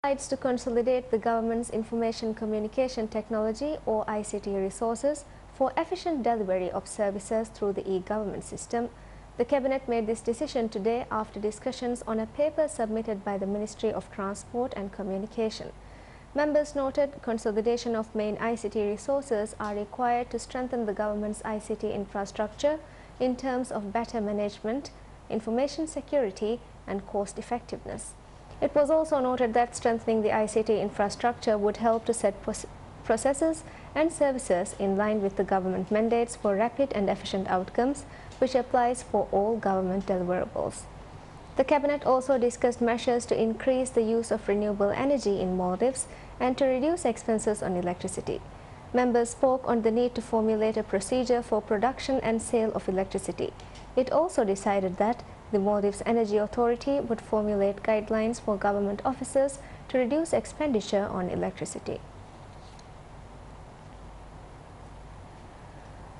Decides to consolidate the government's information communication technology or ICT resources for efficient delivery of services through the e-government system. The Cabinet made this decision today after discussions on a paper submitted by the Ministry of Transport and Communication. Members noted consolidation of main ICT resources are required to strengthen the government's ICT infrastructure in terms of better management, information security and cost effectiveness. It was also noted that strengthening the ICT infrastructure would help to set processes and services in line with the government mandates for rapid and efficient outcomes, which applies for all government deliverables. The Cabinet also discussed measures to increase the use of renewable energy in Maldives and to reduce expenses on electricity. Members spoke on the need to formulate a procedure for production and sale of electricity. It also decided that the Maldives Energy Authority would formulate guidelines for government officers to reduce expenditure on electricity.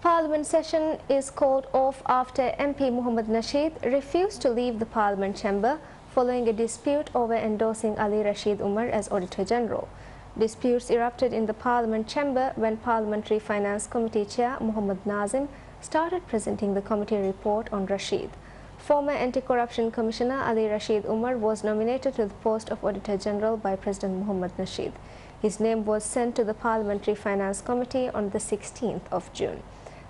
Parliament session is called off after MP Muhammad Nasheed refused to leave the Parliament chamber following a dispute over endorsing Ali Rashid Umar as Auditor General. Disputes erupted in the Parliament chamber when Parliamentary Finance Committee Chair Muhammad Nazim started presenting the committee report on Rashid. Former Anti-Corruption Commissioner Ali Rashid Umar was nominated to the post of Auditor General by President Muhammad Nasheed. His name was sent to the Parliamentary Finance Committee on the 16th of June.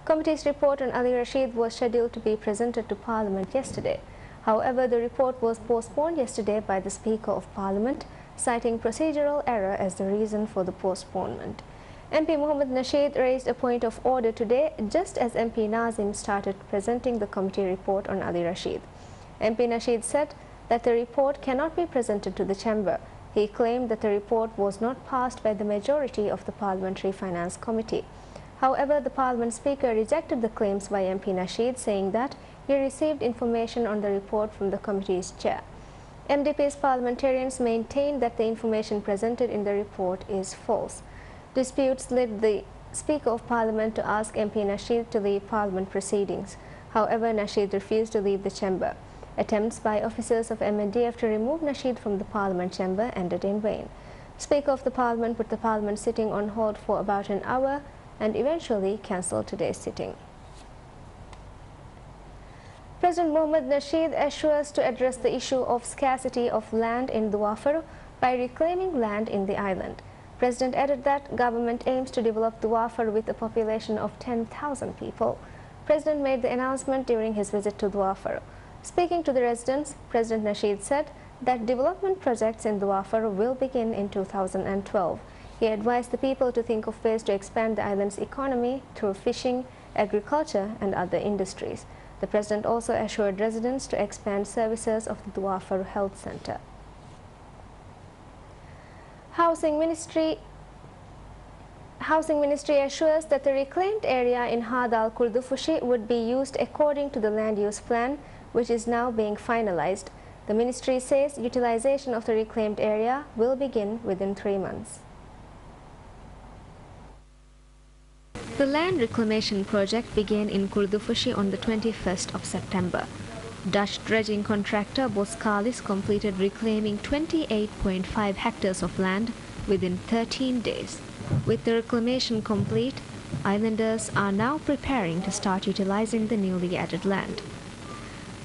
Committee's report on Ali Rashid was scheduled to be presented to Parliament yesterday. However, the report was postponed yesterday by the Speaker of Parliament, citing procedural error as the reason for the postponement. MP Muhammad Nasheed raised a point of order today just as MP Nazim started presenting the committee report on Ali Rashid. MP Nasheed said that the report cannot be presented to the chamber. He claimed that the report was not passed by the majority of the Parliamentary Finance Committee. However, the Parliament Speaker rejected the claims by MP Nasheed, saying that he received information on the report from the committee's chair. MDP's parliamentarians maintained that the information presented in the report is false. Disputes led the Speaker of Parliament to ask MP Nasheed to leave Parliament proceedings. However, Nasheed refused to leave the chamber. Attempts by officers of MNDF to remove Nasheed from the Parliament chamber ended in vain. Speaker of the Parliament put the Parliament sitting on hold for about an hour and eventually cancelled today's sitting. President Muhammad Nasheed assures to address the issue of scarcity of land in Duwafar by reclaiming land in the island. President added that government aims to develop Duwafar with a population of 10,000 people. President made the announcement during his visit to Duwafar. Speaking to the residents, President Nasheed said that development projects in Duwafar will begin in 2012. He advised the people to think of ways to expand the island's economy through fishing, agriculture and other industries. The President also assured residents to expand services of the Duwafar Health Center. Housing Ministry assures that the reclaimed area in Hadal Kurdufushi would be used according to the land use plan, which is now being finalized. The ministry says utilization of the reclaimed area will begin within 3 months. The land reclamation project began in Kurdufushi on the 21st of September. Dutch dredging contractor Boskalis completed reclaiming 28.5 hectares of land within 13 days. With the reclamation complete, islanders are now preparing to start utilizing the newly added land.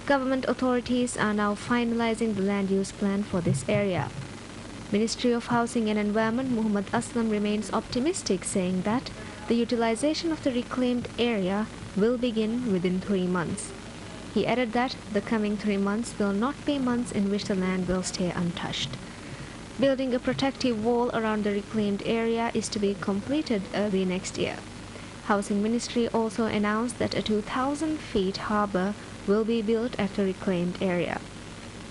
Government authorities are now finalizing the land use plan for this area. Ministry of Housing and Environment Muhammad Aslam remains optimistic, saying that the utilization of the reclaimed area will begin within 3 months. He added that the coming 3 months will not be months in which the land will stay untouched. Building a protective wall around the reclaimed area is to be completed early next year. Housing Ministry also announced that a 2,000 feet harbour will be built at the reclaimed area.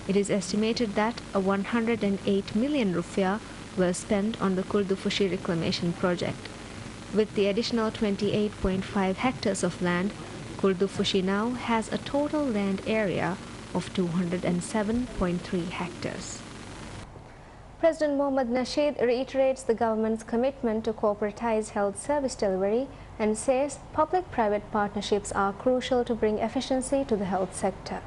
It is estimated that 108 million rupiah were spent on the Kurdufushi reclamation project. With the additional 28.5 hectares of land, Kurdufushi now has a total land area of 207.3 hectares. President Muhammad Nasheed reiterates the government's commitment to corporatize health service delivery and says public-private partnerships are crucial to bring efficiency to the health sector.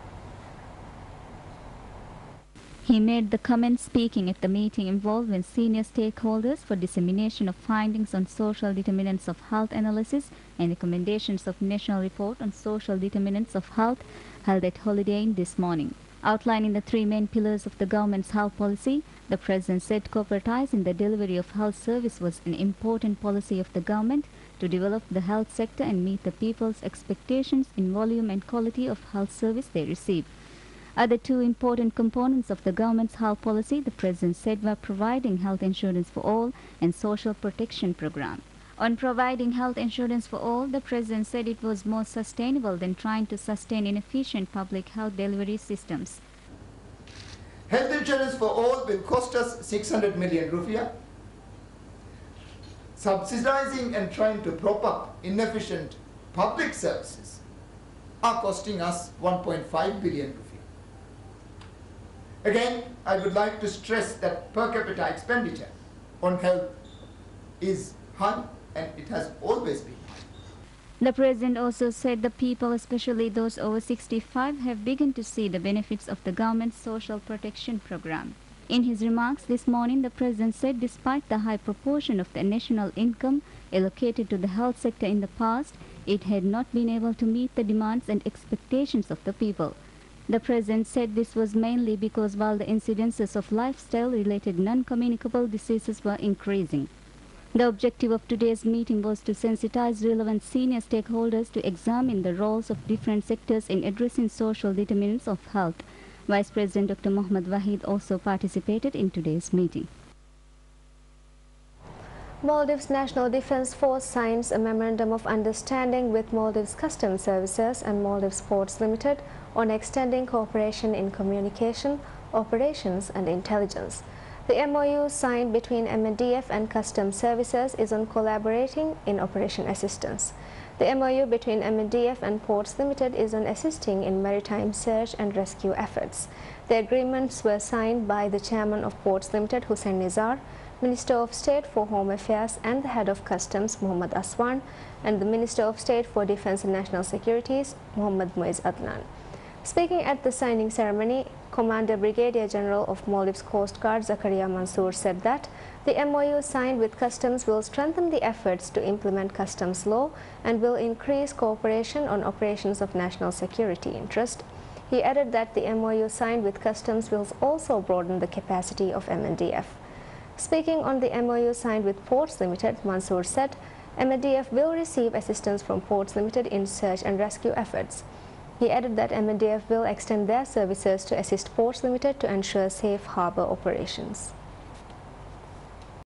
He made the comment speaking at the meeting involving senior stakeholders for dissemination of findings on social determinants of health analysis and recommendations of National Report on Social Determinants of Health held at Holiday Inn this morning. Outlining the three main pillars of the government's health policy, the President said corporatizing the delivery of health service was an important policy of the government to develop the health sector and meet the people's expectations in volume and quality of health service they receive. Other two important components of the government's health policy, the President said, were providing health insurance for all and social protection program. On providing health insurance for all, the President said it was more sustainable than trying to sustain inefficient public health delivery systems. Health insurance for all will cost us 600 million rupiah. Subsidizing and trying to prop up inefficient public services are costing us 1.5 billion rupiah. Again, I would like to stress that per capita expenditure on health is high, and it has always been high. The President also said the people, especially those over 65, have begun to see the benefits of the government's social protection program. In his remarks this morning, the President said despite the high proportion of the national income allocated to the health sector in the past, it had not been able to meet the demands and expectations of the people. The President said this was mainly because while the incidences of lifestyle-related non-communicable diseases were increasing. The objective of today's meeting was to sensitize relevant senior stakeholders to examine the roles of different sectors in addressing social determinants of health. Vice President Dr. Mohammad Wahid also participated in today's meeting. Maldives National Defence Force signs a Memorandum of Understanding with Maldives Customs Services and Maldives Ports Limited on extending cooperation in communication, operations and intelligence. The MOU signed between MNDF and Customs Services is on collaborating in operation assistance. The MOU between MNDF and Ports Limited is on assisting in maritime search and rescue efforts. The agreements were signed by the Chairman of Ports Limited, Hussein Nizar, Minister of State for Home Affairs and the Head of Customs, Muhammad Aswan, and the Minister of State for Defence and National Securities, Muhammad Muiz Adnan. Speaking at the signing ceremony, Commander Brigadier General of Maldives Coast Guard Zakaria Mansour said that the MOU signed with Customs will strengthen the efforts to implement customs law and will increase cooperation on operations of national security interest. He added that the MOU signed with Customs will also broaden the capacity of MNDF. Speaking on the MOU signed with Ports Limited, Mansour said MNDF will receive assistance from Ports Limited in search and rescue efforts. He added that MNDF will extend their services to assist Ports Limited to ensure safe harbour operations.